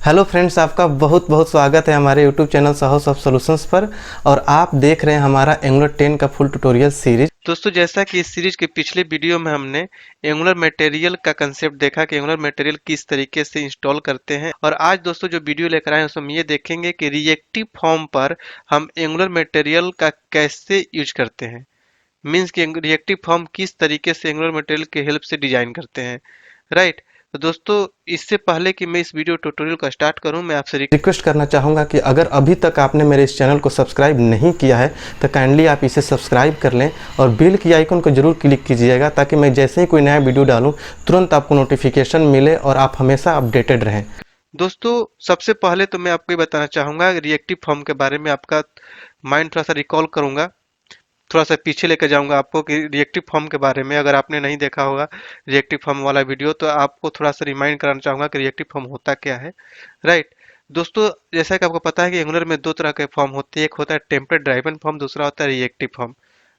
Hello friends, आपका बहुत बहुत स्वागत है हमारे YouTube channel house of solutions पर। और आप देख रहे हैं हमारा एंगुलर 10 का फुल ट्यूटोरियल सीरीज। दोस्तों, जैसा कि इस सीरीज के पिछले वीडियो में हमने एंगुलर मटेरियल का कंसेप्ट देखा कि एंगुलर मटेरियल किस तरीके से इंस्टॉल करते हैं, और आज दोस्तों जो वीडियो लेकर आए हैं उसमें ये देखेंगे कि रिएक्टिव फॉर्म पर हम एंगुलर मटेरियल का कैसे यूज करते हैं। मीन्स कि रिएक्टिव फॉर्म किस तरीके से एंगुलर मटेरियल के हेल्प से डिजाइन करते हैं, राइट। तो दोस्तों, इससे पहले कि मैं इस वीडियो ट्यूटोरियल को स्टार्ट करूं, मैं आपसे रिक्वेस्ट करना चाहूँगा कि अगर अभी तक आपने मेरे इस चैनल को सब्सक्राइब नहीं किया है तो काइंडली आप इसे सब्सक्राइब कर लें और बेल की आइकन को जरूर क्लिक कीजिएगा, ताकि मैं जैसे ही कोई नया वीडियो डालूं तुरंत आपको नोटिफिकेशन मिले और आप हमेशा अपडेटेड रहें। दोस्तों, सबसे पहले तो मैं आपको ये बताना चाहूंगा रिएक्टिव फॉर्म के बारे में। आपका माइंड थोड़ा सा रिकॉल करूंगा, थोड़ा सा पीछे लेकर जाऊंगा आपको कि रिएक्टिव फॉर्म के बारे में अगर आपने नहीं देखा होगा रिएक्टिव फॉर्म वाला वीडियो, तो आपको थोड़ा सा रिमाइंड कराना चाहूंगा कि रिएक्टिव फॉर्म होता क्या है, राइट। दोस्तों, जैसा कि आपको पता है कि एंगुलर में दो तरह के फॉर्म होते हैं, एक होता है टेम्पलेट ड्राइवन फॉर्म, दूसरा होता है reactive form,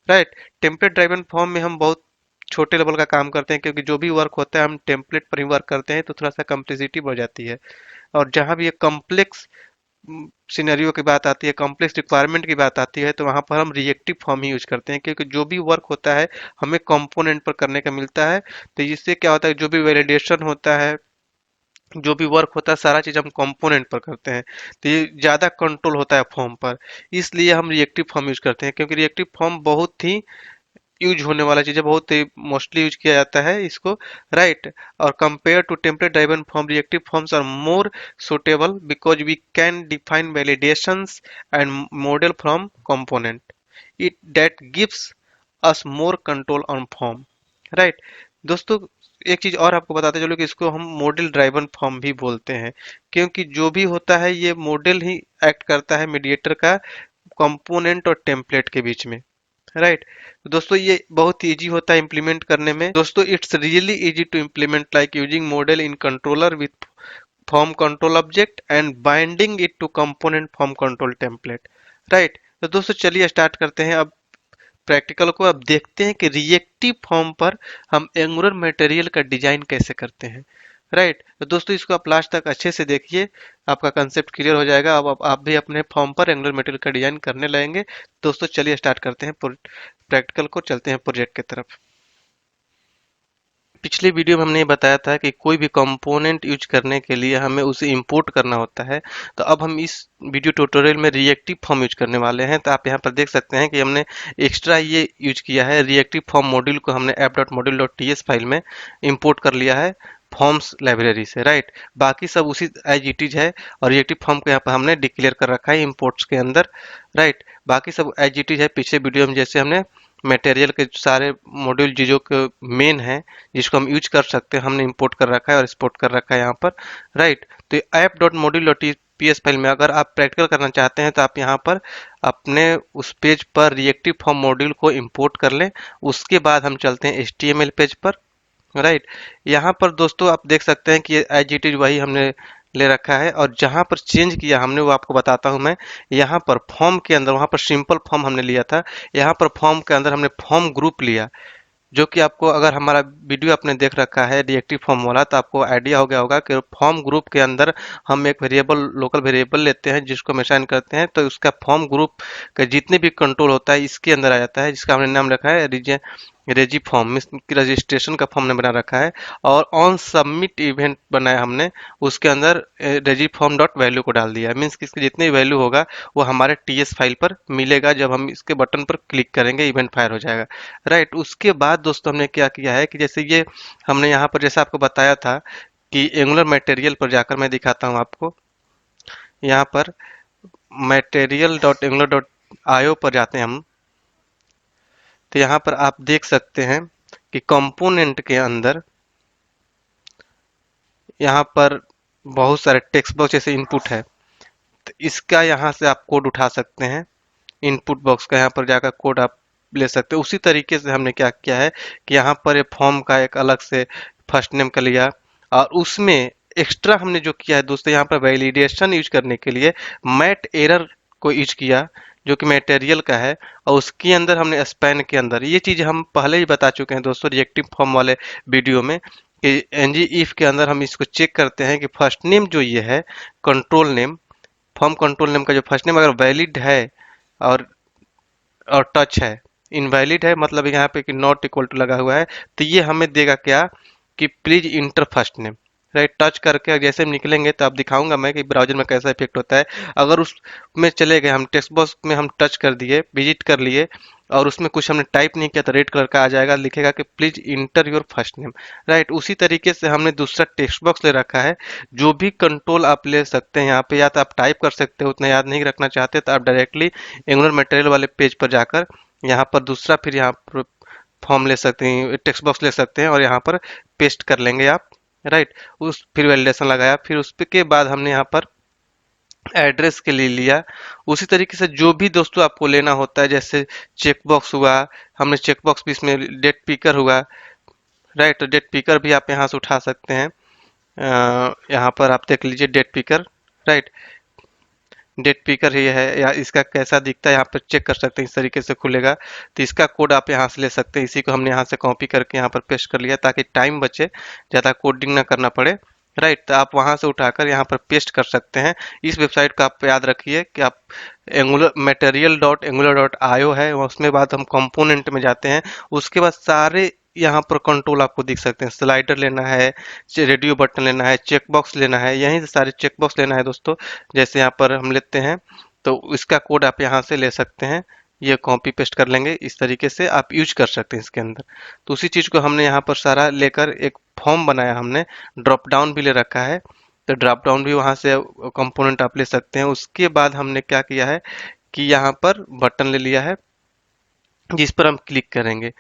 right. Template driven form में हम बहुत छोटे लेवल का काम करते हैं, क्योंकि जो भी वर्क होता है हम टेम्पलेट पर ही वर्क करते हैं, तो थोड़ा सा कम्प्लेक्सिटी बढ़ जाती है। और जहाँ भी ये कॉम्प्लेक्स सिनेरियो की बात आती है, कॉम्प्लेक्स रिक्वायरमेंट की बात आती है, तो वहाँ पर हम रिएक्टिव फॉर्म ही यूज करते हैं, क्योंकि जो भी वर्क होता है हमें कंपोनेंट पर करने का मिलता है। तो इससे क्या होता है, जो भी वैलिडेशन होता है, जो भी वर्क होता है, सारा चीज हम कंपोनेंट पर करते हैं, तो ये ज्यादा कंट्रोल होता है फॉर्म पर। इसलिए हम रिएक्टिव फॉर्म यूज करते हैं, क्योंकि रिएक्टिव फॉर्म बहुत ही यूज होने वाला चीज है, बहुत ही मोस्टली यूज किया जाता है इसको, राइट। और compare to template driven form, reactive forms are more suitable because we can define validations and model from component it that gives us more control on form, right. दोस्तों, एक चीज और आपको बताते चलो कि इसको हम मॉडल ड्राइवन फॉर्म भी बोलते हैं, क्योंकि जो भी होता है ये मॉडल ही एक्ट करता है मीडिएटर का कंपोनेंट और टेम्पलेट के बीच में, राइट। तो दोस्तों, ये बहुत इजी होता है इम्प्लीमेंट करने में। दोस्तों, it's really easy to implement like using model in controller with form control object and binding it to component form control template, right. तो दोस्तों, चलिए स्टार्ट करते हैं अब प्रैक्टिकल को। अब देखते हैं कि रिएक्टिव फॉर्म पर हम एंगुलर मटेरियल का डिजाइन कैसे करते हैं, राइट। तो दोस्तों, इसको आप लास्ट तक अच्छे से देखिए, आपका कंसेप्ट क्लियर हो जाएगा। अब आप भी अपने फॉर्म पर एंगुलर मटेरियल का डिजाइन करने लगेंगे। दोस्तों, चलिए स्टार्ट करते हैं प्रैक्टिकल को, चलते हैं प्रोजेक्ट की तरफ। पिछले वीडियो में हमने ये बताया था कि कोई भी कंपोनेंट यूज करने के लिए हमें उसे इंपोर्ट करना होता है। तो अब हम इस वीडियो ट्यूटोरियल में रिएक्टिव फॉर्म यूज करने वाले हैं। तो आप यहाँ पर देख सकते हैं कि हमने एक्स्ट्रा ये यूज किया है, रिएक्टिव फॉर्म मॉड्यूल को हमने app.module.ts फाइल में इंपोर्ट कर लिया है फॉर्म्स लाइब्रेरी से, राइट। बाकी सब उसी एज इट इज है, और रिएक्टिव फॉर्म को यहाँ पर हमने डिक्लेयर कर रखा है इंपोर्ट्स के अंदर, राइट। बाकी सब एज इट इज है। पिछले वीडियो में जैसे हमने मटेरियल के सारे मॉड्यूल चीज़ों के मेन है जिसको हम यूज कर सकते हैं, हमने इंपोर्ट कर रखा है और एक्सपोर्ट कर रखा है यहाँ पर, राइट। तो app.module.ps फाइल में अगर आप प्रैक्टिकल करना चाहते हैं तो आप यहाँ पर अपने उस पेज पर रिएक्टिव फॉर्म मॉड्यूल को इंपोर्ट कर लें। उसके बाद हम चलते हैं HTML पेज पर, राइट। यहाँ पर दोस्तों आप देख सकते हैं कि एज इट इज वही हमने ले रखा है, और जहाँ पर चेंज किया हमने वो आपको बताता हूँ मैं। यहाँ पर फॉर्म के अंदर, वहाँ पर सिंपल फॉर्म हमने लिया था, यहाँ पर फॉर्म के अंदर हमने फॉर्म ग्रुप लिया, जो कि आपको अगर हमारा वीडियो आपने देख रखा है रिएक्टिव फॉर्म वाला तो आपको आइडिया हो गया होगा कि फॉर्म ग्रुप के अंदर हम एक वेरिएबल, लोकल वेरिएबल लेते हैं जिसको हम असाइन करते हैं, तो उसका फॉर्म ग्रुप का जितने भी कंट्रोल होता है इसके अंदर आ जाता है, जिसका हमने नाम रखा है रेजी फॉर्म, रजिस्ट्रेशन का फॉर्म ने बना रखा है। और ऑन सबमिट इवेंट बनाया हमने, उसके अंदर रेजी फॉर्म डॉट वैल्यू को डाल दिया, मीन्स कि इसकी जितनी वैल्यू होगा वो हमारे टीएस फाइल पर मिलेगा। जब हम इसके बटन पर क्लिक करेंगे इवेंट फायर हो जाएगा, राइट। उसके बाद दोस्तों हमने क्या किया है कि जैसे ये हमने यहाँ पर जैसा आपको बताया था कि एंगुलर मटेरियल पर जाकर मैं दिखाता हूँ आपको। यहाँ पर material dot angular dot IO पर जाते हैं हम, तो यहाँ पर आप देख सकते हैं कि कंपोनेंट के अंदर यहाँ पर बहुत सारे टेक्स्ट बॉक्स जैसे इनपुट है, तो इसका यहाँ से आप कोड उठा सकते हैं। इनपुट बॉक्स का यहाँ पर जाकर कोड आप ले सकते हो। उसी तरीके से हमने क्या किया है कि यहाँ पर ये फॉर्म का एक अलग से फर्स्ट नेम का लिया, और उसमें एक्स्ट्रा हमने जो किया है दोस्तों, यहाँ पर वैलिडेशन यूज करने के लिए मैट एरर को यूज किया, जो कि मटेरियल का है। और उसके अंदर हमने स्पैन के अंदर ये चीज हम पहले ही बता चुके हैं दोस्तों रिएक्टिव फॉर्म वाले वीडियो में, कि ng if के अंदर हम इसको चेक करते हैं कि फर्स्ट नेम जो ये है control name, form control name का जो फर्स्ट नेम अगर वैलिड है और टच है, इनवैलिड है मतलब यहाँ पे कि नॉट इक्वल टू लगा हुआ है, तो ये हमें देगा क्या कि please inter first name, right. Touch करके जैसे हम निकलेंगे तो आप दिखाऊंगा मैं कि ब्राउजर में कैसा इफेक्ट होता है। अगर उसमें चले गए, हम टेक्स्ट बॉक्स में हम टच कर दिए, विजिट कर लिए और उसमें कुछ हमने टाइप नहीं किया तो रेड कलर का आ जाएगा, लिखेगा कि please inter your first name, right. उसी तरीके से हमने दूसरा टेक्स्ट बॉक्स ले रखा है, जो भी कंट्रोल आप ले सकते हैं यहाँ पे, या तो आप टाइप कर सकते हो, उतना याद नहीं रखना चाहते तो आप डायरेक्टली एंगुलर मटेरियल वाले पेज पर जाकर यहाँ पर दूसरा फिर यहाँ पर फॉर्म ले सकते हैं, टेक्स्ट बॉक्स ले सकते हैं और यहाँ पर पेस्ट कर लेंगे आप, राइट। उस फिर वैलिडेशन लगाया, फिर उसके बाद हमने यहाँ पर एड्रेस के लिए लिया। उसी तरीके से जो भी दोस्तों आपको लेना होता है, जैसे चेक बॉक्स हुआ, हमने चेक बॉक्स भी इसमें, डेट पिकर हुआ, राइट। तो डेट पिकर भी आप यहाँ से उठा सकते हैं। यहाँ पर आप देख लीजिए date picker, right. Date picker ही है, या इसका कैसा दिखता है यहाँ पर चेक कर सकते हैं, इस तरीके से खुलेगा। तो इसका कोड आप यहाँ से ले सकते हैं, इसी को हमने यहाँ से कॉपी करके यहाँ पर पेस्ट कर लिया ताकि टाइम बचे, ज़्यादा कोडिंग ना करना पड़े, राइट। तो आप वहाँ से उठाकर यहाँ पर पेस्ट कर सकते हैं। इस वेबसाइट का आप याद रखिए कि आप एंगुलर material.angular.io है, उसमें बाद हम कंपोनेंट में जाते हैं, उसके बाद सारे यहाँ पर कंट्रोल आपको दिख सकते हैं। स्लाइडर लेना है, रेडियो बटन लेना है, चेक बॉक्स लेना है, यहीं से सारे चेक बॉक्स लेना है दोस्तों। जैसे यहाँ पर हम लेते हैं तो इसका कोड आप यहाँ से ले सकते हैं, ये कॉपी पेस्ट कर लेंगे, इस तरीके से आप यूज कर सकते हैं इसके अंदर। तो उसी चीज़ को हमने यहाँ पर सारा लेकर एक फॉर्म बनाया, हमने ड्रॉप डाउन भी ले रखा है, तो ड्रॉप डाउन भी वहाँ से कंपोनेंट आप ले सकते हैं। उसके बाद हमने क्या किया है कि यहाँ पर बटन ले लिया है जिस पर हम क्लिक करेंगे,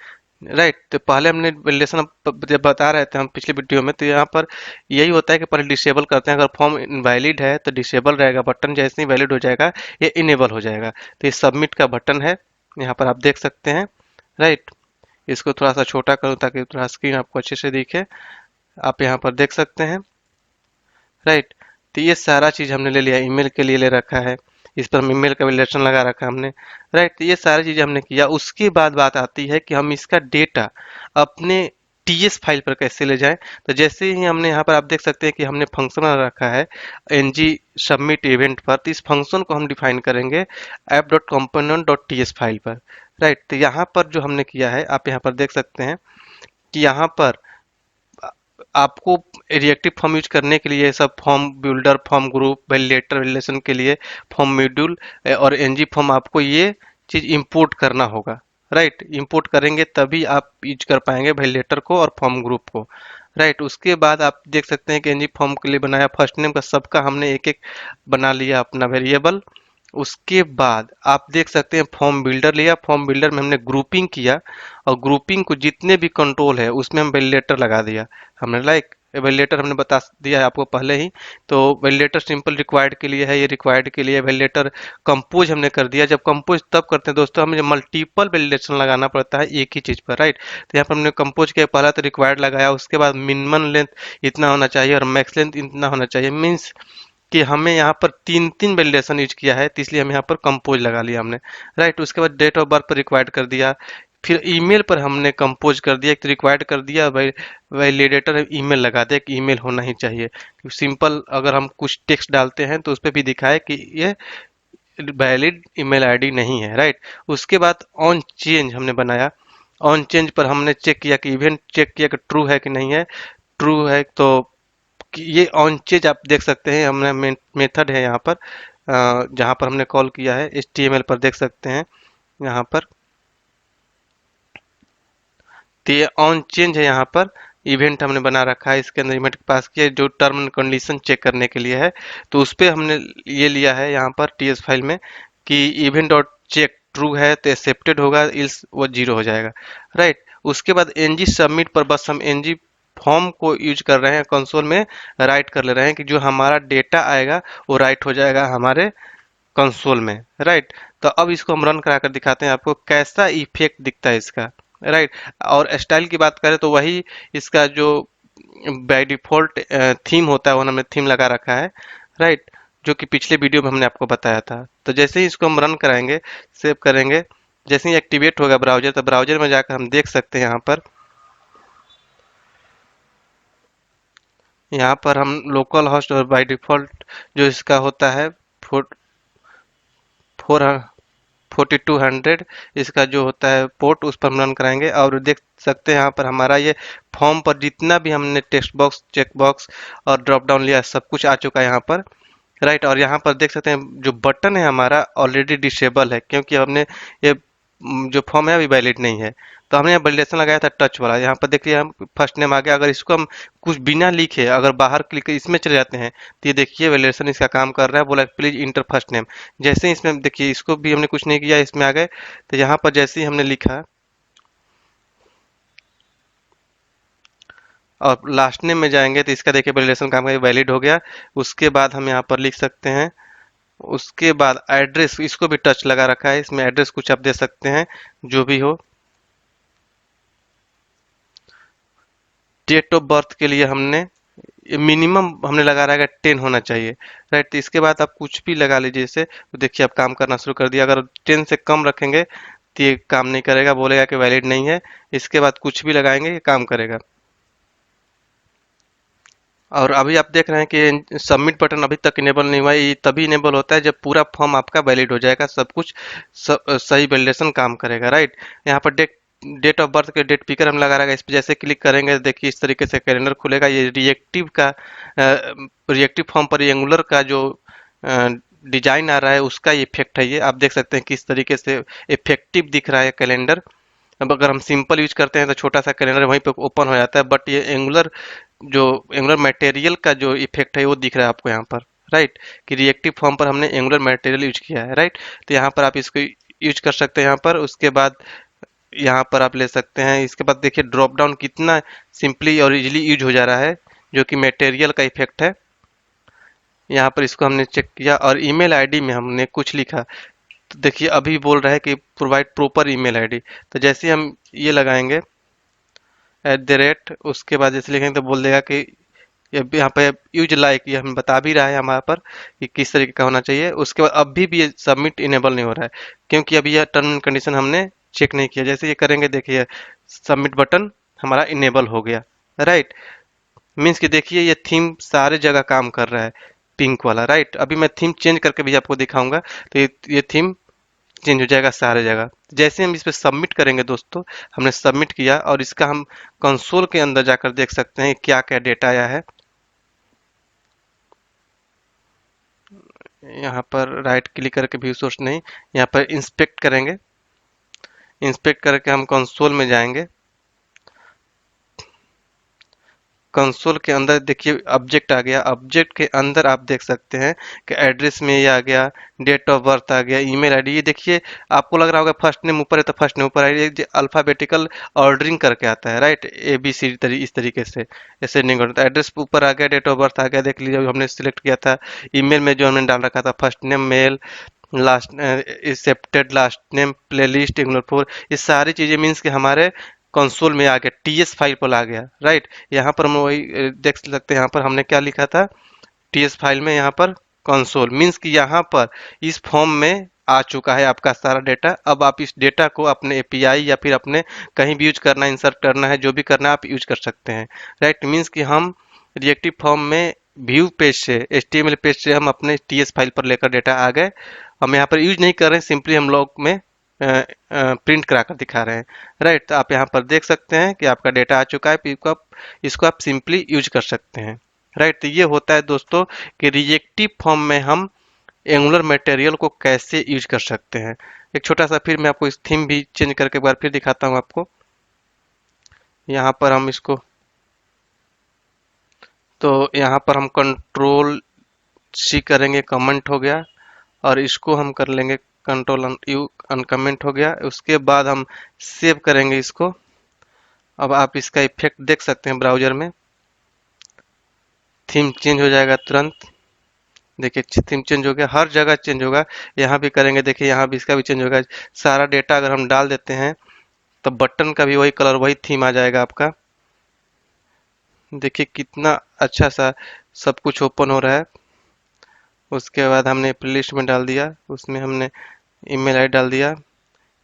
राइट। तो पहले हमने वैलिडेशन जब बता रहे थे हम पिछले वीडियो में, तो यहाँ पर यही होता है कि पहले डिसेबल करते हैं, अगर फॉर्म इनवैलिड है तो डिसेबल रहेगा बटन, जैसे ही वैलिड हो जाएगा ये इनेबल हो जाएगा। तो ये सबमिट का बटन है, यहाँ पर आप देख सकते हैं, राइट। इसको थोड़ा सा छोटा करूँ ताकि थोड़ा स्क्रीन आपको अच्छे से दिखे, आप यहाँ पर देख सकते हैं, राइट। तो ये सारा चीज़ हमने ले लिया, ईमेल के लिए ले रखा है, इस पर हम ईमेल का वैलिडेशन लगा रखा है हमने, राइट। तो ये सारी चीज़ें हमने किया। उसके बाद बात आती है कि हम इसका डेटा अपने टीएस फाइल पर कैसे ले जाएं। तो जैसे ही हमने यहाँ पर आप देख सकते हैं कि हमने फंक्शन बना रखा है ng सबमिट इवेंट पर, तो इस फंक्शन को हम डिफाइन करेंगे app.component.ts फाइल पर, राइट। तो यहाँ पर जो हमने किया है आप यहाँ पर देख सकते हैं कि यहाँ पर आपको रिएक्टिव फॉर्म यूज करने के लिए सब form builder, form group, validator validation के लिए फॉर्म मॉड्यूल और एनजी फॉर्म, आपको ये चीज इंपोर्ट करना होगा, राइट। इंपोर्ट करेंगे तभी आप यूज कर पाएंगे वैलिडेटर को और फॉर्म ग्रुप को, राइट। उसके बाद आप देख सकते हैं कि एनजी फॉर्म के लिए बनाया फर्स्ट नेम का सबका हमने एक एक बना लिया अपना वेरिएबल। उसके बाद आप देख सकते हैं फॉर्म बिल्डर लिया, फॉर्म बिल्डर में हमने ग्रुपिंग किया और ग्रुपिंग को जितने भी कंट्रोल है उसमें हम वैलिडेटर लगा दिया हमने, लाइक वैलिडेटर हमने बता दिया है आपको पहले ही। तो वैलिडेटर सिंपल रिक्वायर्ड के लिए है, ये रिक्वायर्ड के लिए वैलिडेटर कंपोज हमने कर दिया। जब कंपोज तब करते हैं दोस्तों हमें मल्टीपल वैलिडेशन लगाना पड़ता है एक ही चीज पर, राइट। तो यहाँ पर हमने कंपोज किया, पहला तो रिक्वायर्ड लगाया, उसके बाद मिनिमम लेंथ इतना होना चाहिए और मैक्स लेंथ इतना होना चाहिए, मीन्स कि हमें यहाँ पर तीन तीन वैलिडेशन यूज किया है, तो इसलिए हम यहाँ पर कंपोज लगा लिया हमने, राइट। उसके बाद डेट ऑफ बर्थ पर रिक्वायर्ड कर दिया, फिर ईमेल पर हमने कंपोज कर दिया, एक तो रिक्वायर्ड कर दिया, वैलिडेटर ईमेल लगा दिया कि ईमेल होना ही चाहिए। सिंपल अगर हम कुछ टेक्स्ट डालते हैं तो उस पर भी दिखाए कि ये वैलिड ईमेल आईडी नहीं है, राइट। उसके बाद ऑन चेंज हमने बनाया, ऑन चेंज पर हमने चेक किया कि इवेंट चेक किया कि ट्रू है कि नहीं है, ट्रू है तो ये ऑन चेंज आप देख सकते हैं, हमने मेथड है यहाँ पर जहाँ पर हमने कॉल किया है HTML पर देख सकते हैं यहाँ पर, तो ये ऑन चेंज है, यहाँ पर इवेंट हमने बना रखा है, इसके अंदर इवेंट पास किया जो टर्म एंड कंडीशन चेक करने के लिए है। तो उस पर हमने ये लिया है यहाँ पर टीएस फाइल में कि इवेंट डॉट चेक ट्रू है तो एक्सेप्टेड होगा, इल्स वो जीरो हो जाएगा, राइट। उसके बाद एनजी सबमिट पर बस हम एनजी फॉर्म को यूज कर रहे हैं, कंसोल में राइट कर ले रहे हैं कि जो हमारा डेटा आएगा वो राइट हो जाएगा हमारे कंसोल में, राइट। तो अब इसको हम रन करा कर दिखाते हैं आपको कैसा इफेक्ट दिखता है इसका, राइट। और स्टाइल की बात करें तो वही इसका जो बाय डिफॉल्ट थीम होता है वो हमने थीम लगा रखा है, राइट, जो कि पिछले वीडियो में हमने आपको बताया था। तो जैसे ही इसको हम रन कराएंगे, सेव करेंगे, जैसे ही एक्टिवेट होगा ब्राउजर, तो ब्राउजर में जाकर हम देख सकते हैं यहाँ पर यहाँ पर हम लोकल होस्ट और बाय डिफ़ॉल्ट जो इसका होता है फोर 4200 इसका जो होता है पोर्ट, उस पर हम रन कराएंगे। और देख सकते हैं यहाँ पर हमारा ये फॉर्म पर जितना भी हमने टेक्स्ट बॉक्स, चेक बॉक्स और ड्रॉप डाउन लिया, सब कुछ आ चुका है यहाँ पर, राइट। और यहाँ पर देख सकते हैं जो बटन है हमारा ऑलरेडी डिसेबल है, क्योंकि हमने ये जो फॉर्म है अभी वैलिड नहीं है। तो हमने यहाँ वैलिडेशन लगाया था टच वाला। यहाँ पर देखिए हम फर्स्ट नेम आ गया। अगर इसको हम कुछ बिना लिखे अगर बाहर क्लिक इसमें चले जाते हैं तो ये देखिए वैलिडेशन इसका काम कर रहा है, बोला प्लीज इंटर फर्स्ट नेम। जैसे ही इसमें देखिए इसको भी हमने कुछ नहीं किया, इसमें आ गए। तो यहाँ पर जैसे ही हमने लिखा और लास्ट नेम में जाएंगे तो इसका देखिए वैलिडेशन काम का वैलिड हो गया। उसके बाद हम यहाँ पर लिख सकते हैं, उसके बाद एड्रेस, इसको भी टच लगा रखा है, इसमें एड्रेस कुछ आप दे सकते हैं जो भी हो। डेट ऑफ बर्थ के लिए हमने मिनिमम हमने लगा रखा है 10 होना चाहिए, राइट। तो इसके बाद आप कुछ भी लगा लीजिए इसे, तो देखिए अब काम करना शुरू कर दिया। अगर 10 से कम रखेंगे तो ये काम नहीं करेगा, बोलेगा कि वैलिड नहीं है। इसके बाद कुछ भी लगाएंगे ये काम करेगा। और अभी आप देख रहे हैं कि सबमिट बटन अभी तक इनेबल नहीं हुआ है। ये तभी इनेबल होता है जब पूरा फॉर्म आपका वैलिड हो जाएगा, सब कुछ सही वैलिडेशन काम करेगा, राइट। यहाँ पर डेट ऑफ बर्थ के डेट पिकर हम लगा रहेगा, इस पर जैसे क्लिक करेंगे तो देखिए इस तरीके से कैलेंडर खुलेगा। ये रिएक्टिव का रिएक्टिव फॉर्म पर एंगुलर का जो डिजाइन आ रहा है उसका इफेक्ट है। ये आप देख सकते हैं किस तरीके से इफेक्टिव दिख रहा है कैलेंडर। अब अगर हम सिंपल यूज करते हैं तो छोटा सा कैलेंडर वहीं पे ओपन हो जाता है, बट ये एंगुलर जो एंगुलर मटेरियल का जो इफेक्ट है वो दिख रहा है आपको यहाँ पर, राइट। कि रिएक्टिव फॉर्म पर हमने एंगुलर मटेरियल यूज किया है, राइट। तो यहाँ पर आप इसको यूज कर सकते हैं यहाँ पर। उसके बाद यहाँ पर आप ले सकते हैं। इसके बाद देखिए ड्रॉप डाउन कितना सिंपली और इजीली यूज हो जा रहा है, जो कि मटेरियल का इफेक्ट है। यहाँ पर इसको हमने चेक किया और ईमेल आईडी में हमने कुछ लिखा, तो देखिए अभी बोल रहा है कि प्रोवाइड प्रॉपर ईमेल आईडी। तो जैसे हम ये लगाएंगे @ उसके बाद जैसे लिखेंगे तो बोल देगा कि ये यहाँ पे यूज लाइक, ये हमें बता भी रहा है हमारे पर कि किस तरीके का होना चाहिए। उसके बाद अभी भी ये सबमिट इनेबल नहीं हो रहा है, क्योंकि अभी यह टर्म एंड कंडीशन हमने चेक नहीं किया। जैसे ये करेंगे देखिए सबमिट बटन हमारा इनेबल हो गया, राइट। मीन्स कि देखिए ये थीम सारे जगह काम कर रहा है, पिंक वाला, राइट। अभी मैं थीम चेंज करके भी आपको दिखाऊंगा, तो ये थीम चेंज हो जाएगा सारे जगह। जैसे हम इस पे सबमिट करेंगे दोस्तों, हमने सबमिट किया और इसका हम कंसोल के अंदर जाकर देख सकते हैं क्या क्या डेटा आया है। यहाँ पर राइट क्लिक करके व्यू सोर्स नहीं, यहाँ पर इंस्पेक्ट करेंगे। इंस्पेक्ट करके हम कंसोल में जाएंगे। कंसोल के अंदर देखिए ऑब्जेक्ट आ गया। ऑब्जेक्ट के अंदर आप देख सकते हैं कि एड्रेस में ये आ गया, डेट ऑफ बर्थ आ गया, ईमेल आईडी। ये देखिए आपको लग रहा होगा फर्स्ट नेम ऊपर है तो फर्स्ट नेम ऊपर है, ये अल्फाबेटिकल ऑर्डरिंग करके आता है, राइट। ABC इस तरीके से ऐसे नहीं करता। एड्रेस ऊपर आ गया, डेट ऑफ बर्थ आ गया, देख लीजिए हमने सिलेक्ट किया था। ईमेल में जो हमने डाल रखा था first name mail, last accepted last name, playlist ignore for, ये सारी चीजें मीन्स कि हमारे कंसोल में आ गया, TS फाइल पर आ गया, राइट। यहाँ पर हम वही देख सकते हैं, यहाँ पर हमने क्या लिखा था TS फाइल में, यहाँ पर कंसोल मीन्स कि यहाँ पर इस फॉर्म में आ चुका है आपका सारा डेटा। अब आप इस डेटा को अपने API या फिर अपने कहीं भी यूज करना, इंसर्ट करना है, जो भी करना है आप यूज कर सकते हैं, राइट। मीन्स कि हम रिएक्टिव फॉर्म में व्यू पेज से, HTML पेज से हम अपने TS फाइल पर लेकर डेटा आ गए। हम यहाँ पर यूज नहीं कर रहे हैं, सिंपली हम लोग में प्रिंट करा कर दिखा रहे हैं, राइट। तो आप यहाँ पर देख सकते हैं कि आपका डेटा आ चुका है, इसको आप सिंपली यूज कर सकते हैं, राइट। तो ये होता है दोस्तों कि रिएक्टिव फॉर्म में हम एंगुलर मटेरियल को कैसे यूज कर सकते हैं। एक छोटा सा फिर मैं आपको इस थीम भी चेंज करके एक बार फिर दिखाता हूँ आपको। यहाँ पर हम इसको, तो यहाँ पर हम कंट्रोल C करेंगे, कमेंट हो गया। और इसको हम कर लेंगे कंट्रोल U, अनकमेंट हो गया। उसके बाद हम सेव करेंगे इसको। अब आप इसका इफेक्ट देख सकते हैं ब्राउजर में, थीम चेंज हो जाएगा तुरंत। देखिए थीम चेंज हो गया, हर जगह चेंज होगा। यहाँ भी करेंगे, देखिए यहाँ भी इसका भी चेंज होगा। सारा डेटा अगर हम डाल देते हैं तो बटन का भी वही कलर, वही थीम आ जाएगा आपका। देखिए कितना अच्छा सा सब कुछ ओपन हो रहा है। उसके बाद हमने प्लेलिस्ट में डाल दिया, उसमें हमने ईमेल आईडी डाल दिया।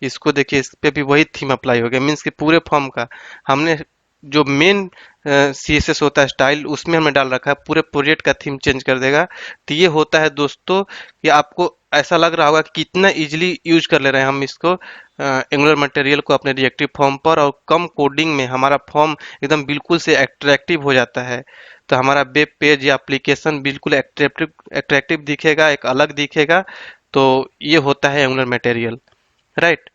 इसको देखिए इस पे भी वही थीम अप्लाई हो गया, मीन्स कि पूरे फॉर्म का हमने जो मेन CSS होता है स्टाइल, उसमें हमने डाल रखा है, पूरे प्रोजेक्ट का थीम चेंज कर देगा। तो ये होता है दोस्तों कि आपको ऐसा लग रहा होगा कि कितना इजीली यूज कर ले रहे हैं हम इसको एंगुलर मटेरियल को अपने रिएक्टिव फॉर्म पर, और कम कोडिंग में हमारा फॉर्म एकदम बिल्कुल से अट्रैक्टिव हो जाता है। तो हमारा वेब पेज या एप्लीकेशन बिल्कुल अट्रैक्टिव दिखेगा, एक अलग दिखेगा। तो ये होता है एंगुलर मटेरियल, राइट।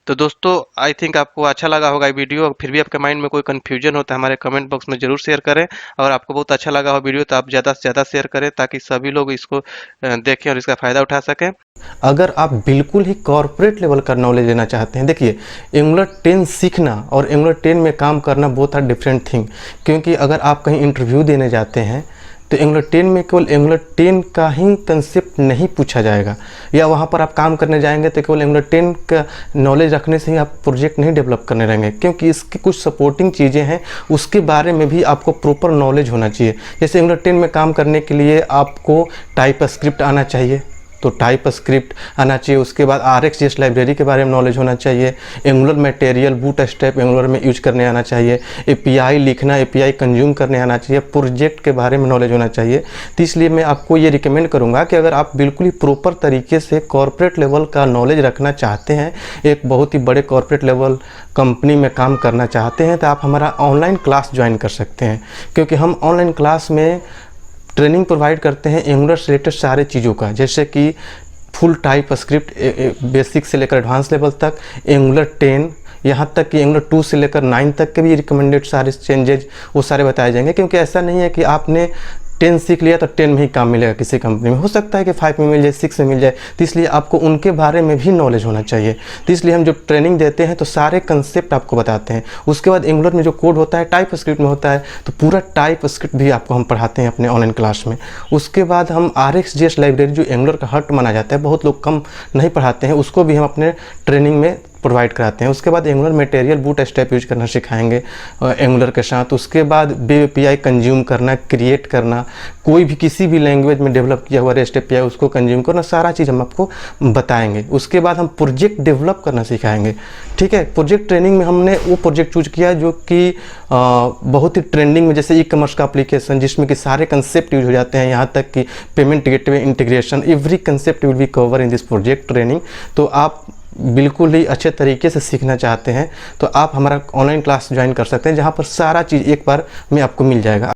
तो दोस्तों आई थिंक आपको अच्छा लगा होगा ये वीडियो। फिर भी आपके माइंड में कोई कंफ्यूजन हो तो हमारे कमेंट बॉक्स में जरूर शेयर करें। और आपको बहुत अच्छा लगा हो वीडियो तो आप ज़्यादा से ज़्यादा शेयर करें ताकि सभी लोग इसको देखें और इसका फ़ायदा उठा सकें। अगर आप बिल्कुल ही कॉर्पोरेट लेवल का नॉलेज लेना चाहते हैं, देखिए एंगुलर 10 सीखना और एंगुलर 10 में काम करना बहुत आर डिफरेंट थिंग। क्योंकि अगर आप कहीं इंटरव्यू देने जाते हैं तो एंगुलर 10 में केवल एंगुलर 10 का ही कंसेप्ट नहीं पूछा जाएगा, या वहाँ पर आप काम करने जाएंगे तो केवल एंगुलर 10 का नॉलेज रखने से ही आप प्रोजेक्ट नहीं डेवलप करने रहेंगे, क्योंकि इसकी कुछ सपोर्टिंग चीज़ें हैं उसके बारे में भी आपको प्रॉपर नॉलेज होना चाहिए। जैसे एंगुलर 10 में काम करने के लिए आपको टाइप स्क्रिप्ट आना चाहिए, तो टाइप स्क्रिप्ट आना चाहिए। उसके बाद RxJS लाइब्रेरी के बारे में नॉलेज होना चाहिए। एंगुलर मटेरियल बूटस्ट्रैप एंगुलर में यूज करने आना चाहिए। API लिखना, API कंज्यूम करने आना चाहिए। प्रोजेक्ट के बारे में नॉलेज होना चाहिए। तो इसलिए मैं आपको ये रिकमेंड करूंगा कि अगर आप बिल्कुल ही प्रॉपर तरीके से कॉर्पोरेट लेवल का नॉलेज रखना चाहते हैं, एक बहुत ही बड़े कॉर्पोरेट लेवल कंपनी में काम करना चाहते हैं, तो आप हमारा ऑनलाइन क्लास ज्वाइन कर सकते हैं। क्योंकि हम ऑनलाइन क्लास में ट्रेनिंग प्रोवाइड करते हैं एंगुलर से रिलेटेड सारे चीज़ों का, जैसे कि फुल टाइप स्क्रिप्ट बेसिक से लेकर एडवांस लेवल तक, एंगुलर 10, यहाँ तक कि एंगुलर 2 से लेकर 9 तक के भी रिकमेंडेड सारे चेंजेज वो सारे बताए जाएंगे। क्योंकि ऐसा नहीं है कि आपने 10 सीख लिया तो 10 में ही काम मिलेगा किसी कंपनी में, हो सकता है कि 5 में मिल जाए, 6 में मिल जाए। तो इसलिए आपको उनके बारे में भी नॉलेज होना चाहिए। तो इसलिए हम जो ट्रेनिंग देते हैं तो सारे कंसेप्ट आपको बताते हैं। उसके बाद एंगुलर में जो कोड होता है टाइप स्क्रिप्ट में होता है, तो पूरा टाइप स्क्रिप्ट भी आपको हम पढ़ाते हैं अपने ऑनलाइन क्लास में। उसके बाद हम RxJS लाइब्रेरी जो एंगुलर का हर्ट माना जाता है, बहुत लोग कम नहीं पढ़ाते हैं, उसको भी हम अपने ट्रेनिंग में प्रोवाइड कराते हैं। उसके बाद एंगुलर मटेरियल बूटस्ट्रैप यूज करना सिखाएंगे एंगुलर के साथ। उसके बाद वेब API कंज्यूम करना, क्रिएट करना, कोई भी किसी भी लैंग्वेज में डेवलप किया हुआ REST API उसको कंज्यूम करना, सारा चीज़ हम आपको बताएंगे। उसके बाद हम प्रोजेक्ट डेवलप करना सिखाएंगे, ठीक है। प्रोजेक्ट ट्रेनिंग में हमने वो प्रोजेक्ट चूज किया जो कि बहुत ही ट्रेंडिंग में, जैसे ई-कॉमर्स का एप्लीकेशन जिसमें कि सारे कंसेप्ट यूज हो जाते हैं, यहाँ तक कि payment gateway integration, every concept will be cover in this project training. तो आप बिल्कुल ही अच्छे तरीके से सीखना चाहते हैं तो आप हमारा ऑनलाइन क्लास ज्वाइन कर सकते हैं, जहाँ पर सारा चीज़ एक बार में आपको मिल जाएगा।